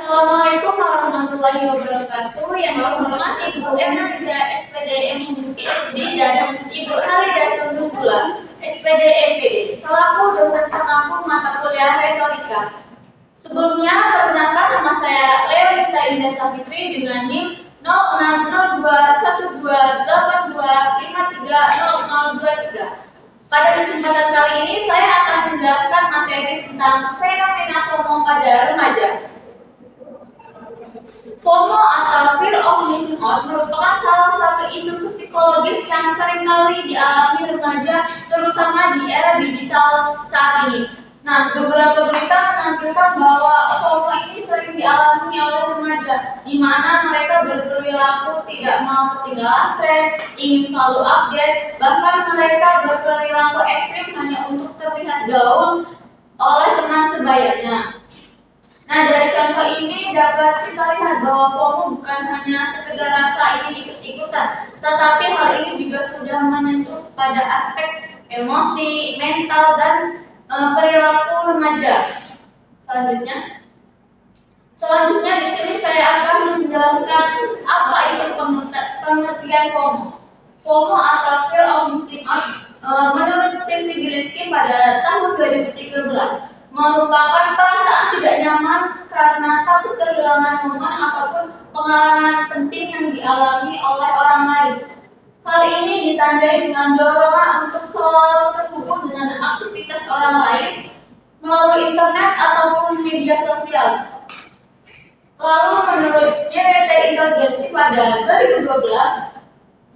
Assalamualaikum warahmatullahi wabarakatuh. Yang terhormat Ibu Erna Nida SPDM PhD dan Ibu Halidatul Nuzula SPDM PD selaku dosen pengampu mata kuliah retorika. Sebelumnya, perkenalkan nama saya Leonita Indah Safitri dengan NIM 06021282530023. Pada kesempatan kali ini, saya akan menjelaskan materi tentang fenomena FOMO pada remaja. FOMO atau Fear of Missing Out merupakan salah satu isu psikologis yang seringkali dialami remaja, terutama di era digital saat ini. Nah, beberapa berita menampilkan bahwa FOMO ini sering dialami oleh remaja, di mana mereka berperilaku tidak mau ketinggalan tren, ingin selalu update, bahkan mereka berperilaku ekstrim hanya untuk terlihat gaul oleh teman sebayanya. Nah, dari contoh ini dapat kita lihat bahwa FOMO bukan hanya sekedar rasa ingin ikut-ikutan, tetapi hal ini juga sudah menyentuh pada aspek emosi, mental, dan perilaku remaja. Selanjutnya di sini saya akan menjelaskan apa itu pengertian FOMO. FOMO atau Fear of Missing Out menurut Prissy Gillespie pada tahun 2013 merupakan perasaan tidak nyaman karena takut kehilangan momen ataupun pengalaman penting yang dialami oleh orang lain. Hal ini ditandai dengan dorongan untuk selalu terhubung dengan aktivitas orang lain melalui internet ataupun media sosial. Lalu menurut JWT Inteligensi pada 2012,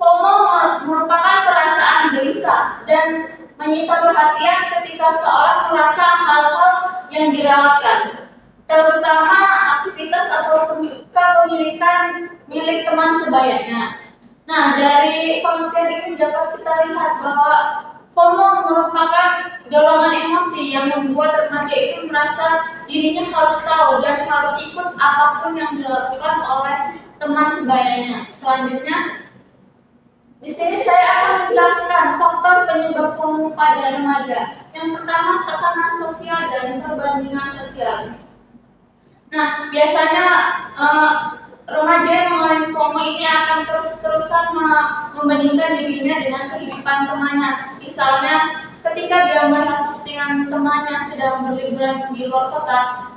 FOMO merupakan perasaan gelisah dan menyita perhatian ketika seorang merasa hal-hal yang dilewatkan, terutama aktivitas atau kepemilikan milik teman sebayanya. Nah, dari penelitian ini dapat kita lihat bahwa FOMO merupakan dorongan emosi yang membuat remaja itu merasa dirinya harus tahu dan harus ikut apapun yang dilakukan oleh teman sebayanya. Selanjutnya, di sini saya akan menjelaskan faktor penyebab FOMO pada remaja. Yang pertama, tekanan sosial dan perbandingan sosial. Nah, biasanya remaja yang mengalami FOMO ini akan terus-terusan membandingkan dirinya dengan kehidupan temannya. Misalnya, ketika dia melihat postingan temannya sedang berliburan di luar kota,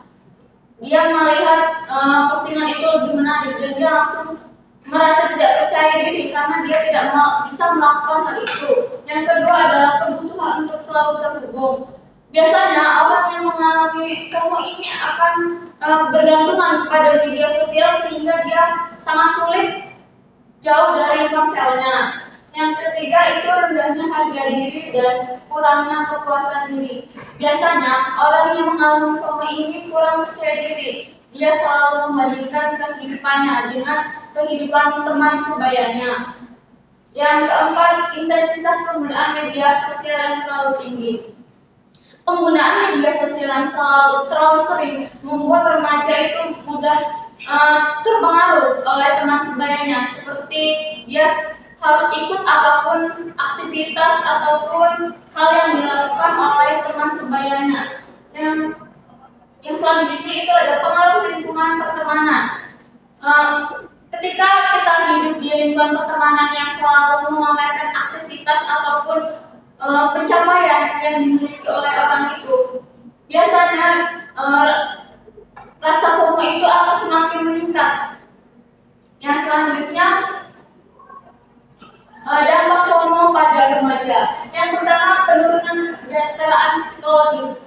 dia melihat postingan itu lebih menarik dan dia langsung merasa tidak percaya diri karena dia tidak bisa melakukan hal itu. Yang kedua adalah kebutuhan untuk selalu terhubung. Biasanya orang yang mengalami FOMO ini akan bergantungan pada media sosial sehingga dia sangat sulit jauh dari ponselnya. Yang ketiga itu rendahnya harga diri dan kurangnya kepuasan diri. Biasanya orang yang mengalami FOMO ini kurang percaya diri. Dia selalu membandingkan kehidupannya dengan kehidupan teman sebayanya. Yang keempat, intensitas penggunaan media sosial yang terlalu tinggi. Penggunaan media sosial yang terlalu sering membuat remaja itu mudah terpengaruh oleh teman sebayanya, seperti dia harus ikut apapun aktivitas ataupun hal yang dilakukan oleh teman sebayanya. Yang selanjutnya itu ada pengaruh lingkungan pertemanan. Ketika kita hidup di lingkungan pertemanan yang selalu memamerkan aktivitas ataupun pencapaian yang dimiliki oleh orang itu, biasanya rasa FOMO itu akan semakin meningkat. Yang selanjutnya, dampak FOMO pada remaja. Yang pertama, penurunan kesejahteraan psikologis.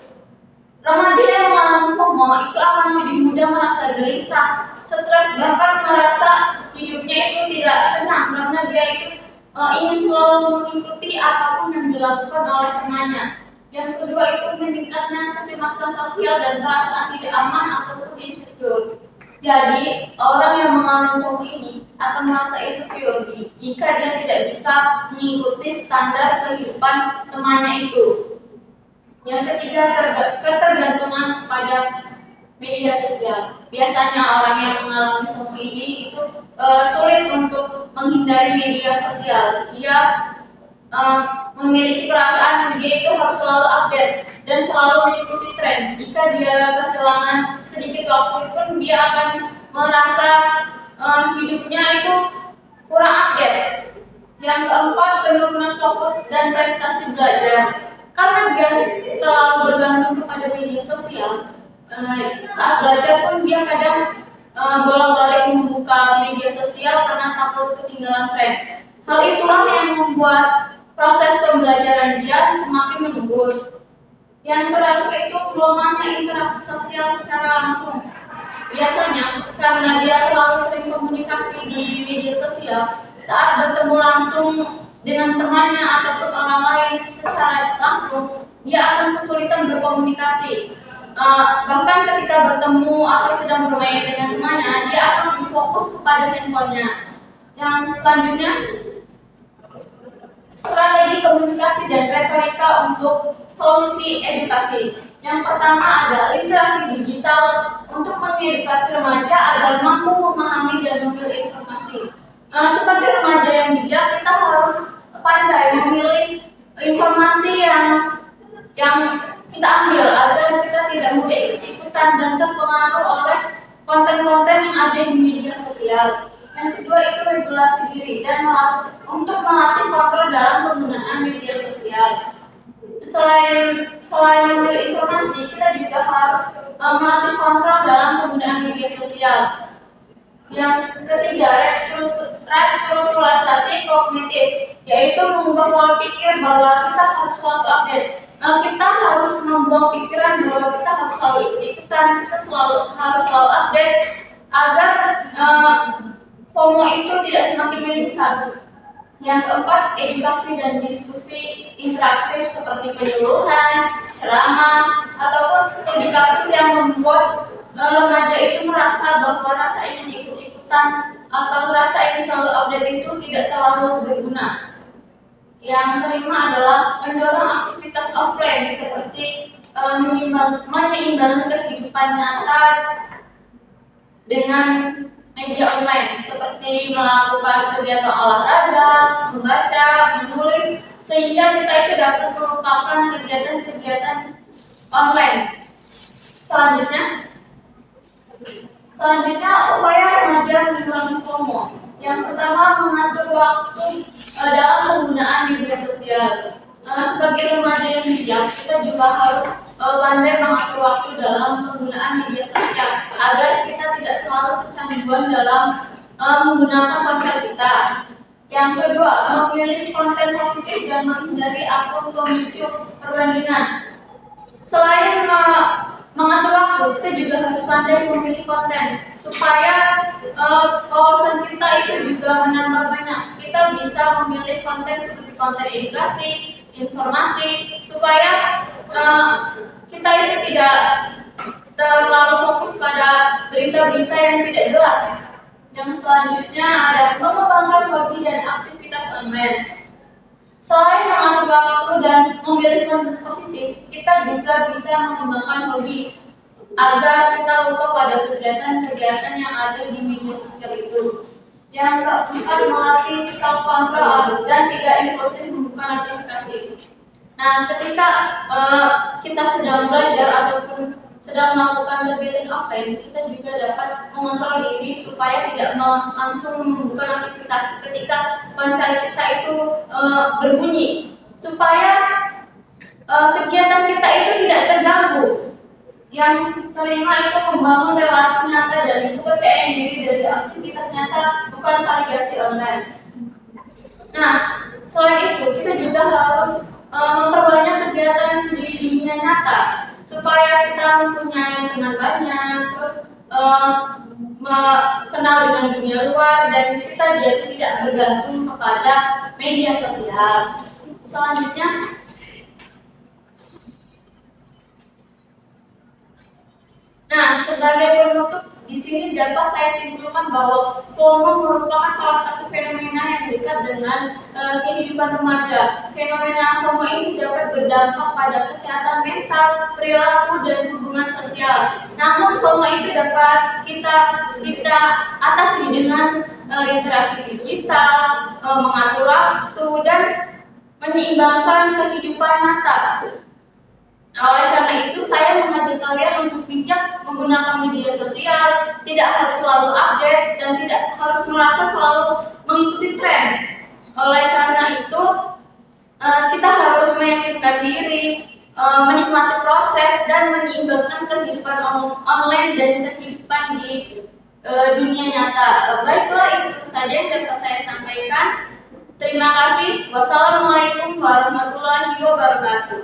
Remaja yang mengalami FOMO itu akan lebih mudah merasa gelisah, stres, bahkan merasa hidupnya itu tidak tenang karena dia itu ingin selalu mengikuti apapun yang dilakukan oleh temannya. Yang kedua itu meningkatnya kecemasan sosial dan perasaan tidak aman ataupun insecure. Jadi orang yang mengalami FOMO ini akan merasa insecure jika dia tidak bisa mengikuti standar kehidupan temannya itu. Yang ketiga, ketergantungan pada media sosial. Biasanya orang yang mengalami FOMO ini itu sulit untuk menghindari media sosial. Dia eh, memiliki perasaan dia itu harus selalu update dan selalu mengikuti tren. Jika dia kehilangan sedikit waktu pun dia akan merasa hidupnya itu kurang update. Yang keempat, penurunan fokus dan prestasi belajar. Karena dia terlalu bergantung kepada media sosial, saat belajar pun dia kadang bolak-balik membuka media sosial karena takut ketinggalan tren. Hal itulah yang membuat proses pembelajaran dia semakin menurun. Yang terakhir itu melemahnya interaksi sosial secara langsung. Biasanya karena dia terlalu sering komunikasi di media sosial, saat bertemu langsung dengan temannya ataupun orang lain secara langsung, dia akan kesulitan berkomunikasi. Bahkan ketika bertemu atau sedang bermain dengan temannya, dia akan fokus kepada handphonenya. Yang selanjutnya, strategi komunikasi dan retorika untuk solusi edukasi. Yang pertama adalah literasi digital untuk mengedukasi remaja agar mampu memahami dan memilih informasi. Sebagai remaja yang bijak, kita harus pandai memilih informasi yang kita ambil agar kita tidak mudah ikut-ikutan dan terpengaruh oleh konten-konten yang ada di media sosial. Yang kedua itu regulasi diri dan untuk melatih kontrol dalam penggunaan media sosial. Selain memilih informasi, kita juga harus melatih kontrol dalam penggunaan media sosial. Yang ketiga, restrukturisasi kognitif, yaitu mengubah pola pikir bahwa kita harus selalu update. Kita harus membuang pikiran bahwa kita harus selalu ikut-ikutan, kita harus selalu update agar FOMO itu tidak semakin meningkat. Yang keempat, edukasi dan diskusi interaktif seperti penyuluhan, ceramah, ataupun studi kasus yang membuat remaja itu merasa bahwa rasa ingin ikut-ikutan atau rasa ingin selalu update itu tidak terlalu berguna. Yang kelima adalah mendorong aktivitas offline seperti menyeimbangkan kehidupan nyata dengan media online seperti melakukan kegiatan olahraga, membaca, menulis, sehingga kita itu dapat melupakan kegiatan-kegiatan online. Selanjutnya upaya remaja mengurangi FOMO. Yang pertama, mengatur waktu dalam penggunaan media sosial. Sebagai remaja yang bijak, kita juga harus pandai mengatur waktu dalam penggunaan media sosial agar kita tidak terlalu kecanduan dalam menggunakan ponsel kita. Yang kedua, memilih konten positif dan menghindari akun pemicu perbandingan. Selain mengatur waktu, kita juga harus pandai memilih konten supaya wawasan kita itu juga menambah banyak. Kita bisa memilih konten seperti konten edukasi, informasi, supaya kita itu tidak terlalu fokus pada berita-berita yang tidak jelas. Yang selanjutnya ada mengembangkan hobi dan aktivitas online. Selain mengatur waktu dan memilih konten positif, kita juga bisa mengembangkan hobi agar kita lupa pada kegiatan-kegiatan yang ada di media sosial itu. Yang keempat, melatih self control dan tidak impulsif membuka notifikasi. Nah, ketika kita sedang belajar ataupun sedang melakukan kegiatan offline, kita juga dapat mengontrol diri supaya tidak langsung membuka notifikasi ketika ponsel kita itu berbunyi, supaya kegiatan kita itu tidak terganggu. Yang kelima itu membangun relasi nyata dan kepercayaan diri dari aktivitas nyata, bukan validasi online. Nah, selain itu kita juga harus memperbanyak kegiatan di dunia nyata supaya kita mempunyai teman banyak, terus kenal dengan dunia luar, dan kita jadi tidak bergantung kepada media sosial. Selanjutnya, nah, sebagai penutup, di sini dapat saya simpulkan bahwa FOMO merupakan salah satu fenomena yang dekat dengan kehidupan remaja. Fenomena FOMO ini dapat berdampak pada kesehatan mental, perilaku, dan hubungan sosial. Namun FOMO itu dapat kita atasi dengan literasi digital, mengatur waktu, dan menyeimbangkan kehidupan nyata. Nah, oleh karena itu saya mengajak kalian untuk bijak menggunakan media sosial, tidak harus selalu update dan tidak harus merasa selalu mengikuti tren. Oleh karena itu, kita harus meyakinkan diri, menikmati proses dan menyeimbangkan kehidupan online dan kehidupan di dunia nyata. Baiklah, itu saja yang dapat saya sampaikan. Terima kasih. Wassalamualaikum warahmatullahi wabarakatuh.